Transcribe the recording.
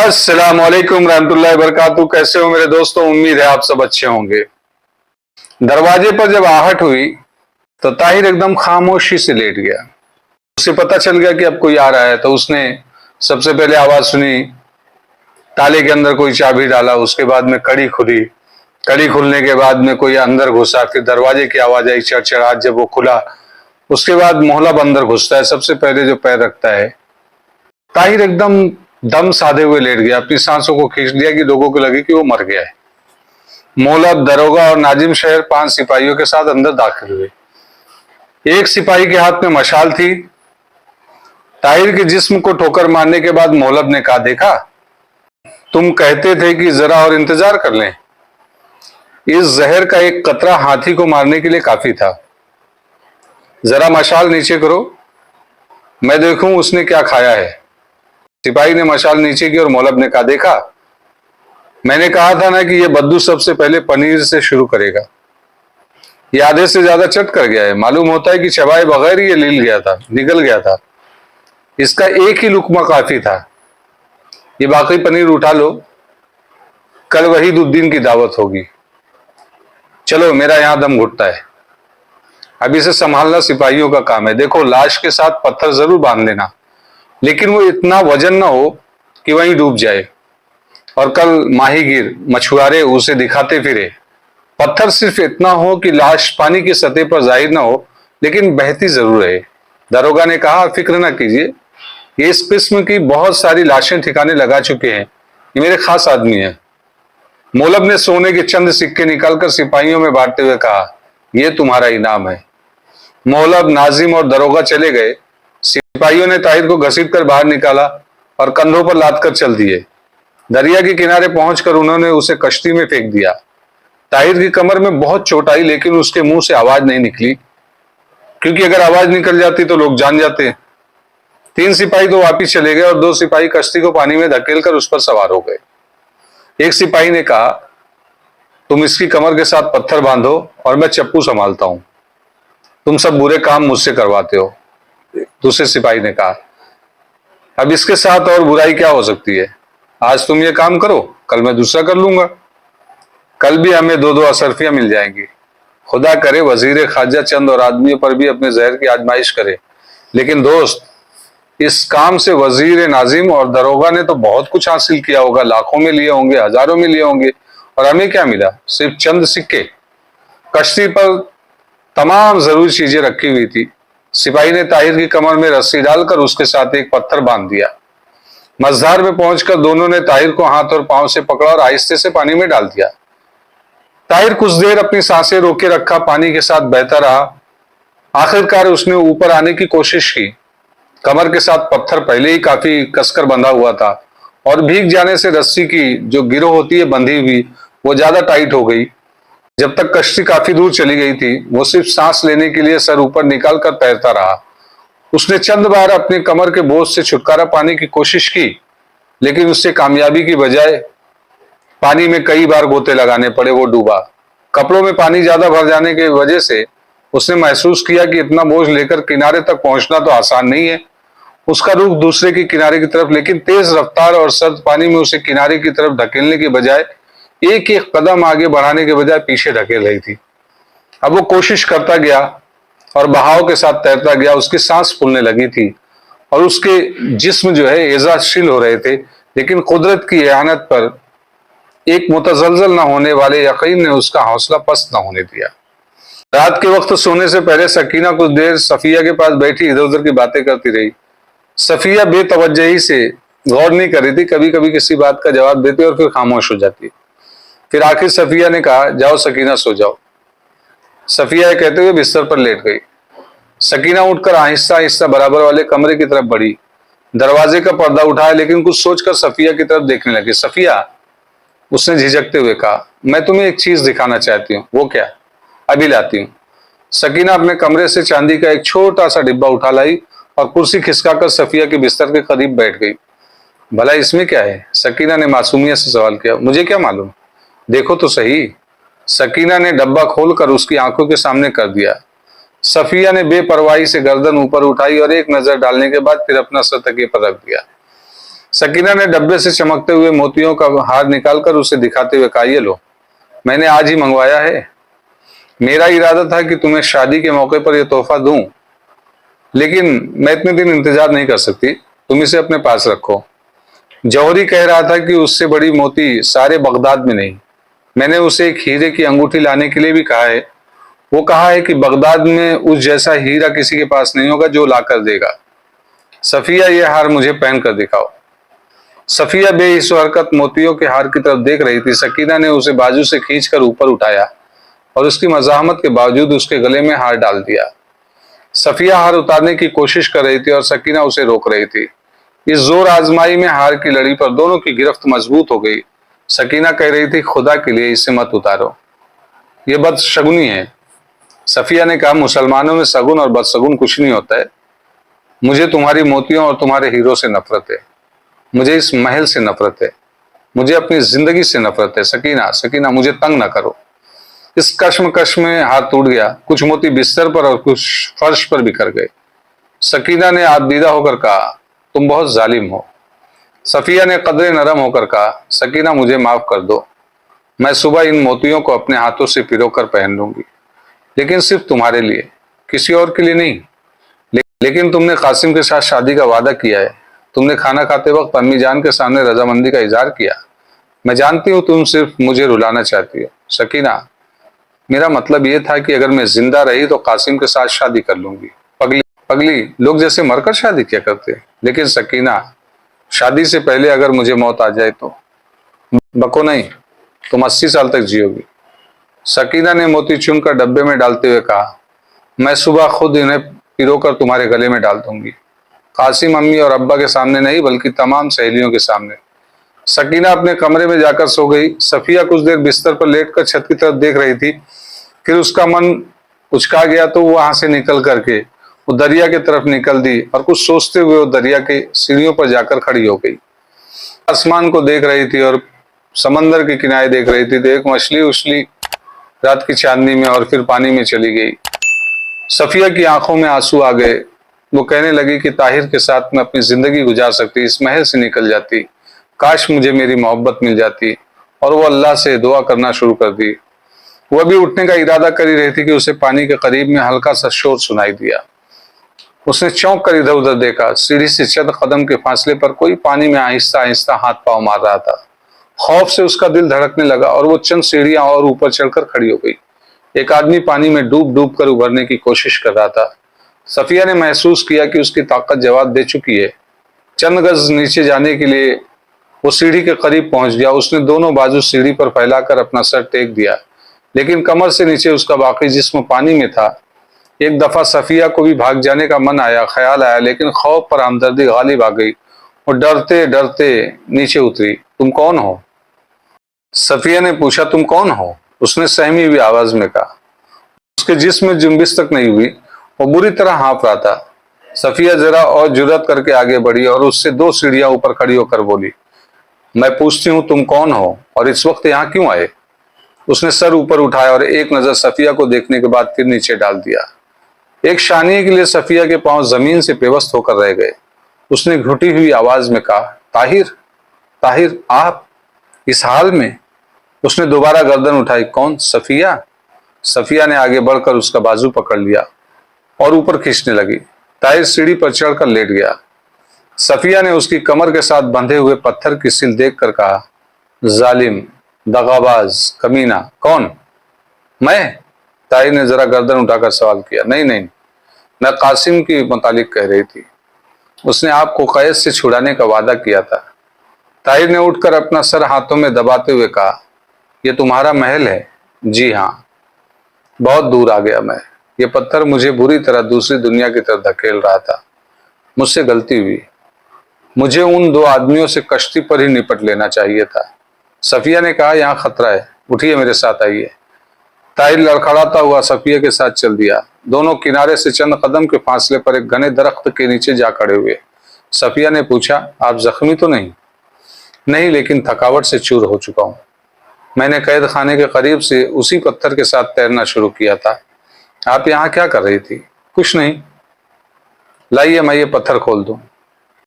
अस्सलाम वालेकुम रहमतुल्लाहि वबरकातुहू। कैसे हो मेरे दोस्तों? उम्मीद है आप सब अच्छे होंगे। दरवाजे पर जब आहट हुई तो ताहिर एकदम खामोशी से लेट गया। उसे पता चल गया कि अब कोई आ रहा है, तो उसने सबसे पहले आवाज सुनी, ताले के अंदर कोई चाबी डाला, उसके बाद में कड़ी खुली, कड़ी खुलने के बाद में कोई अंदर घुसा, फिर दरवाजे की आवाज आई चढ़चढ़ाहट, जब वो खुला उसके बाद मोहल्ला अंदर घुसता है, सबसे पहले जो पैर रखता है। ताहिर एकदम दम साधे हुए लेट गया, अपनी सांसों को खींच लिया कि लोगों को लगे कि वो मर गया है। मौलव, दरोगा और नाजिम शहर 5 सिपाहियों के साथ अंदर दाखिल हुए। एक सिपाही के हाथ में मशाल थी। ताहिर के जिस्म को ठोकर मारने के बाद मौलव ने कहा, देखा, तुम कहते थे कि जरा और इंतजार कर लें। इस जहर का एक कतरा हाथी को मारने के लिए काफी था। जरा मशाल नीचे करो, मैं देखूं उसने क्या खाया है। सिपाही ने मशाल नीचे की और मौलव ने कहा, देखा, मैंने कहा था ना कि यह बद्दू सबसे पहले पनीर से शुरू करेगा। यह आधे से ज्यादा चट कर गया है। मालूम होता है कि चबाए बगैर ये निकल गया था। इसका एक ही लुकमा काफी था। ये बाकी पनीर उठा लो, कल वहीदुद्दीन की दावत होगी। चलो, मेरा यहां दम घुटता है। अब इसे संभालना सिपाहियों का काम है। देखो, लाश के साथ पत्थर जरूर बांध लेना, लेकिन वो इतना वजन ना हो कि वहीं डूब जाए और कल माहीगीर मछुआरे उसे दिखाते फिरे। पत्थर सिर्फ इतना हो कि लाश पानी की सतह पर जाहिर ना हो, लेकिन बहती जरूर है। दरोगा ने कहा, फिक्र ना कीजिए, ये इस किस्म की बहुत सारी लाशें ठिकाने लगा चुके हैं। ये मेरे खास आदमी है। मौलव ने सोने के चंद सिक्के निकालकर सिपाहियों में बांटते हुए कहा, यह तुम्हारा इनाम है। मौलव, नाजिम और दरोगा चले गए। सिपाहियों ने ताहिर को घसीट कर बाहर निकाला और कंधों पर लाद कर चल दिए। दरिया के किनारे पहुंचकर उन्होंने उसे कश्ती में फेंक दिया। ताहिर की कमर में बहुत चोट आई, लेकिन उसके मुंह से आवाज नहीं निकली, क्योंकि अगर आवाज निकल जाती तो लोग जान जाते। 3 सिपाही तो वापिस चले गए और 2 सिपाही कश्ती को पानी में धकेलकर उस पर सवार हो गए। एक सिपाही ने कहा, तुम इसकी कमर के साथ पत्थर बांधो और मैं चप्पू संभालता हूं। तुम सब बुरे काम मुझसे करवाते हो। दूसरे सिपाही ने कहा, अब इसके साथ और बुराई क्या हो सकती है? आज तुम ये काम करो, कल मैं दूसरा कर लूंगा। कल भी हमें 2-2 असरफियां मिल जाएंगी। खुदा करे वजीर खाजा चंद और आदमियों पर भी अपने जहर की आजमाइश करे। लेकिन दोस्त, इस काम से वजीर नाजिम और दरोगा ने तो बहुत कुछ हासिल किया होगा। लाखों में लिए होंगे, हजारों में लिए होंगे, और हमें क्या मिला? सिर्फ चंद सिक्के। कश्ती पर तमाम जरूरी चीजें रखी हुई थी। सिपाही ने ताहिर की कमर में रस्सी डालकर उसके साथ एक पत्थर बांध दिया। मझधार में पहुंचकर दोनों ने ताहिर को हाथ और पांव से पकड़ा और आहिस्ते से पानी में डाल दिया। ताहिर कुछ देर अपनी सांसें रोके रखा, पानी के साथ बहता रहा। आखिरकार उसने ऊपर आने की कोशिश की। कमर के साथ पत्थर पहले ही काफी कसकर बंधा हुआ था और भीग जाने से रस्सी की जो गिरोह होती है बंधी हुई, वो ज्यादा टाइट हो गई। जब तक कश्ती काफी दूर चली गई थी, वो सिर्फ सांस लेने के लिए सर ऊपर निकाल कर तैरता रहा। उसने चंद बार अपने कमर के बोझ से छुटकारा पाने की कोशिश की, लेकिन उससे कामयाबी की बजाय पानी में कई बार गोते लगाने पड़े। वो डूबा। कपड़ों में पानी ज्यादा भर जाने की वजह से उसने महसूस किया कि इतना बोझ लेकर किनारे तक पहुंचना तो आसान नहीं है। उसका रुख दूसरे के किनारे की तरफ, लेकिन तेज रफ्तार और सर्द पानी में उसे किनारे की तरफ धकेलने की बजाय एक एक कदम आगे बढ़ाने के बजाय पीछे धकेल रही थी। अब वो कोशिश करता गया और बहाव के साथ तैरता गया। उसकी सांस फूलने लगी थी और उसके जिस्म जो है एजाजशील हो रहे थे, लेकिन कुदरत की एहानत पर एक मुतजलजल न होने वाले यकीन ने उसका हौसला पस्त न होने दिया। रात के वक्त सोने से पहले सकीना कुछ देर सफिया के पास बैठी इधर उधर की बातें करती रही। सफिया बेतवज्जही से गौर नहीं कर रही थी, कभी कभी किसी बात का जवाब देती और फिर खामोश हो जाती। फिर आखिर सफिया ने कहा, जाओ सकीना, सो जाओ। सफिया कहते हुए बिस्तर पर लेट गई। सकीना उठकर आहिस्ता आहिस्ता बराबर वाले कमरे की तरफ बढ़ी। दरवाजे का पर्दा उठाया, लेकिन कुछ सोचकर सफिया की तरफ देखने लगी। सफिया, उसने झिझकते हुए कहा, मैं तुम्हें एक चीज दिखाना चाहती हूँ। वो क्या? अभी लाती हूँ। सकीना अपने कमरे से चांदी का एक छोटा सा डिब्बा उठा लाई और कुर्सी खिसकाकर सफिया के बिस्तर के करीब बैठ गई। भला इसमें क्या है? सकीना ने मासूमियत से सवाल किया। मुझे क्या मालूम, देखो तो सही। सकीना ने डब्बा खोलकर उसकी आंखों के सामने कर दिया। सफिया ने बेपरवाही से गर्दन ऊपर उठाई और एक नजर डालने के बाद फिर अपना सर तकिए पर रख दिया। सकीना ने डब्बे से चमकते हुए मोतियों का हार निकालकर उसे दिखाते हुए कहा, ये लो, मैंने आज ही मंगवाया है। मेरा इरादा था कि तुम्हें शादी के मौके पर यह तोहफा दूं, लेकिन मैं इतने दिन इंतजार नहीं कर सकती, तुम इसे अपने पास रखो। जौहरी कह रहा था कि उससे बड़ी मोती सारे बगदाद में नहीं। मैंने उसे एक हीरे की अंगूठी लाने के लिए भी कहा है। वो कहा है कि बगदाद में उस जैसा हीरा किसी के पास नहीं होगा जो लाकर देगा। सफिया, ये हार मुझे पहन कर दिखाओ। सफिया बेहिस हरकत मोतियों के हार की तरफ देख रही थी। सकीना ने उसे बाजू से खींचकर ऊपर उठाया और उसकी मज़ाहमत के बावजूद उसके गले में हार डाल दिया। सफिया हार उतारने की कोशिश कर रही थी और सकीना उसे रोक रही थी। इस जोर आजमाई में हार की लड़ी पर दोनों की गिरफ्त मजबूत हो गई। सकीना कह रही थी, खुदा के लिए इसे मत उतारो, ये बदशगुनी है। सफिया ने कहा, मुसलमानों में सगुन और बदशगुन कुछ नहीं होता है। मुझे तुम्हारी मोतियों और तुम्हारे हीरो से नफरत है। मुझे इस महल से नफरत है। मुझे अपनी जिंदगी से नफरत है। सकीना, सकीना, मुझे तंग ना करो। इस कश्मकश में हाथ टूट गया। कुछ मोती बिस्तर पर और कुछ फर्श पर बिखर गए। सकीना ने आदीदा होकर कहा, तुम बहुत जालिम हो। सफिया ने कदरे नरम होकर कहा, सकीना, मुझे माफ कर दो। मैं सुबह इन मोतियों को अपने हाथों से पिरोकर पहन लूंगी, लेकिन सिर्फ तुम्हारे लिए, किसी और के लिए नहीं। लेकिन तुमने कासिम के साथ शादी का वादा किया है। तुमने खाना खाते वक्त अम्मी जान के सामने रजामंदी का इजहार किया। मैं जानती हूँ तुम सिर्फ मुझे रुलाना चाहती हो। सकीना, मेरा मतलब यह था कि अगर मैं जिंदा रही तो कासिम के साथ शादी कर लूंगी। पगली पगली, लोग जैसे मरकर शादी क्या करते। लेकिन सकीना, शादी से पहले अगर मुझे मौत आ जाए तो? बको नहीं, तुम 80 साल तक जियोगी। सकीना ने मोती चुनकर डब्बे में डालते हुए कहा, मैं सुबह खुद इन्हें पिरोकर तुम्हारे गले में डाल दूंगी। कासिम, अम्मी और अब्बा के सामने नहीं, बल्कि तमाम सहेलियों के सामने। सकीना अपने कमरे में जाकर सो गई। सफिया कुछ देर बिस्तर पर लेटकर छत की तरफ देख रही थी। फिर उसका मन उचका गया तो वो वहां से निकल करके वो दरिया की तरफ निकल दी और कुछ सोचते हुए वो दरिया के सीढ़ियों पर जाकर खड़ी हो गई। आसमान को देख रही थी और समंदर के किनारे देख रही थी तो एक मछली उछली रात की चांदनी में और फिर पानी में चली गई। सफिया की आंखों में आंसू आ गए। वो कहने लगी कि ताहिर के साथ मैं अपनी जिंदगी गुजार सकती, इस महल से निकल जाती। काश मुझे मेरी मोहब्बत मिल जाती। और वो अल्लाह से दुआ करना शुरू कर दी। वह भी उठने का इरादा कर ही रही थी कि उसे पानी के करीब में हल्का सा शोर सुनाई दिया। उसने चौंक कर इधर उधर देखा। सीढ़ी से चंद कदम के फासले पर कोई पानी में आहिस्ता आहिस्ता हाथ पांव मार रहा था। खौफ से उसका दिल धड़कने लगा और वो चंद सीढ़ियां और ऊपर चढ़कर खड़ी हो गई। एक आदमी पानी में डूब डूब कर उभरने की कोशिश कर रहा था। सफिया ने महसूस किया कि उसकी ताकत जवाब दे चुकी है। चंद गज नीचे जाने के लिए वो सीढ़ी के करीब पहुंच गया। उसने दोनों बाजू सीढ़ी पर फैलाकर अपना सर टेक दिया, लेकिन कमर से नीचे उसका बाकी जिस्म पानी में था। एक दफा सफिया को भी भाग जाने का मन आया, ख्याल आया, लेकिन खौफ पर हमदर्दी गालिब आ गई। वो डरते डरते नीचे उतरी। तुम कौन हो? सफिया ने पूछा, तुम कौन हो? उसने सहमी हुई आवाज में कहा। उसके जिस्म में जुम्बिश तक नहीं हुई। वो बुरी तरह हाँफ रहा था। सफिया जरा और जुर्रत करके आगे बढ़ी और उससे 2 सीढ़ियां ऊपर खड़ी होकर बोली, मैं पूछती हूँ तुम कौन हो और इस वक्त यहाँ क्यों आए? उसने सर ऊपर उठाया और एक नजर सफिया को देखने के बाद फिर नीचे डाल दिया। एक शानिये के लिए सफिया के पांव जमीन से पेवस्त होकर रह गए। उसने घुटी हुई आवाज में कहा, ताहिर, ताहिर, आप इस हाल में? उसने दोबारा गर्दन उठाई। कौन? सफिया। सफिया ने आगे बढ़कर उसका बाजू पकड़ लिया और ऊपर खींचने लगी। ताहिर सीढ़ी पर चढ़कर लेट गया। सफिया ने उसकी कमर के साथ बंधे हुए पत्थर की सिल देखकर कहा, जालिम, दगाबाज, कमीना। कौन? मैं? ताहिर ने जरा गर्दन उठाकर सवाल किया। नहीं नहीं, मैं कासिम के मुतालिक कह रही थी। उसने आपको कैद से छुड़ाने का वादा किया था। ताहिर ने उठकर अपना सर हाथों में दबाते हुए कहा, यह तुम्हारा महल है? जी हाँ। बहुत दूर आ गया मैं। ये पत्थर मुझे बुरी तरह दूसरी दुनिया की तरफ धकेल रहा था। मुझसे गलती हुई। मुझे उन 2 आदमियों से कश्ती पर ही निपट लेना चाहिए था। सफिया ने कहा, यहाँ खतरा है, उठिए, मेरे साथ आइए। ताहिर लड़खड़ाता हुआ सफिया के साथ चल दिया। दोनों किनारे से चंद कदम के फासले पर एक घने दरख्त के नीचे जा खड़े हुए। सफिया ने पूछा, आप जख्मी तो नहीं? नहीं, लेकिन थकावट से चूर हो चुका हूं। मैंने कैद खाने के करीब से उसी पत्थर के साथ तैरना शुरू किया था। आप यहाँ क्या कर रही थी? कुछ नहीं। लाइए, मैं ये पत्थर खोल दूं।